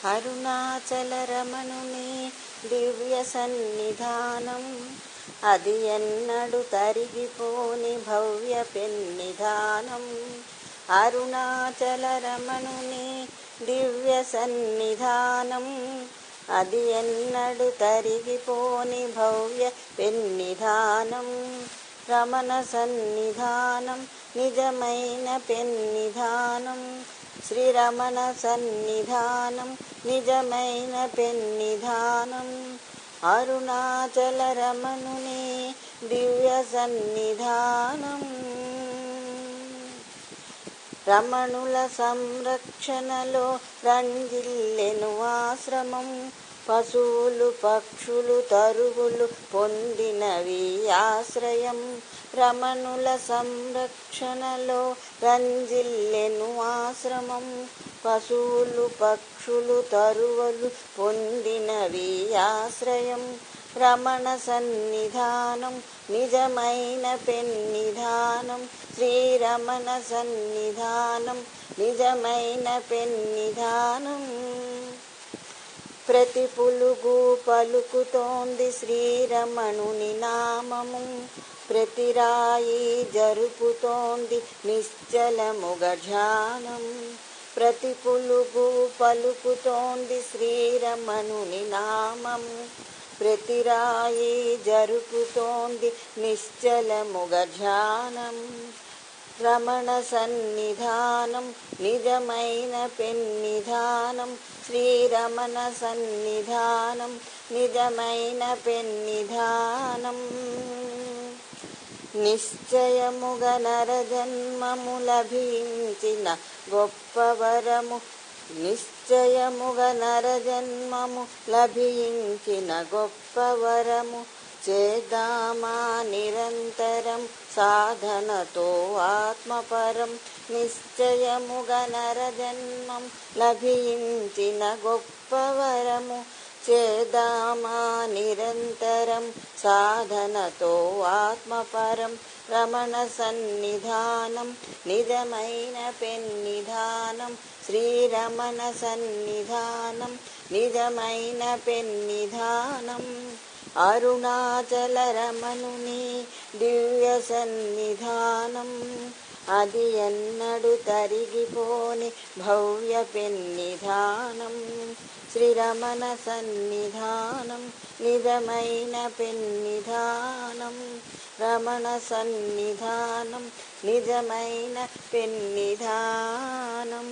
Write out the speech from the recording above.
అరుణాచల రమణుని దివ్య సన్నిధానం, అది ఎన్నడు తరిగిపోని భవ్య పెన్నిధానం. అరుణాచల రమణుని దివ్య సన్నిధానం, అది ఎన్నడు తరిగిపోని భవ్య పెన్నిధానం. రమణ సన్నిధానం నిజమైన పెన్నిధానం, శ్రీరమణ సన్నిధానం నిజమైన పెన్నిధానం. అరుణాచల రమణుని దివ్య సన్నిధానం. రమణుల సంరక్షణలో రంజిల్లెను ఆశ్రమం, పశువులు పక్షులు తరువులు పొందినవి ఆశ్రయం. రమణుల సంరక్షణలో రంజిల్లెను ఆశ్రమం, పశువులు పక్షులు తరువులు పొందినవి ఆశ్రయం. రమణ సన్నిధానం నిజమైన పెన్నిధానం, శ్రీరమణ సన్నిధానం నిజమైన పెన్నిధానం. ప్రతి పులుగు పలుకుతోంది శ్రీరమణుని నామము, ప్రతి రాయి జరుపుతోంది నిశ్చలముగ ధ్యానం. ప్రతి పులుగు పలుకుతోంది శ్రీరమణుని నామము, ప్రతి రాయి జరుపుతోంది నిశ్చలముగ ధ్యానం. రమణ సన్నిధానం నిజమైన పెన్నిధానం, శ్రీరమణ సన్నిధానం నిజమైన పెన్నిధానం. నిశ్చయముగ నరజన్మము లభించిన గొప్ప వరము, నిశ్చయముగ నరజన్మము లభించిన గొప్ప వరము. చేద్దామా నిరంతరం సాధనతో ఆత్మపరం, నిశ్చయముగ నరజన్మం లభించిన గొప్ప వరము. చేద్దామా నిరంతరం సాధనతో ఆత్మపరం. రమణ సన్నిధానం నిజమైన పెన్నిధానం, శ్రీరమణ సన్నిధానం నిజమైన పెన్నిధానం. అరుణాచల రమణుని దివ్య సన్నిధానం, అది ఎన్నడు తరిగిపోని భవ్య పెన్నిధానం. శ్రీరమణ సన్నిధానం నిజమైన పెన్నిధానం, రమణ సన్నిధానం నిజమైన పెన్నిధానం.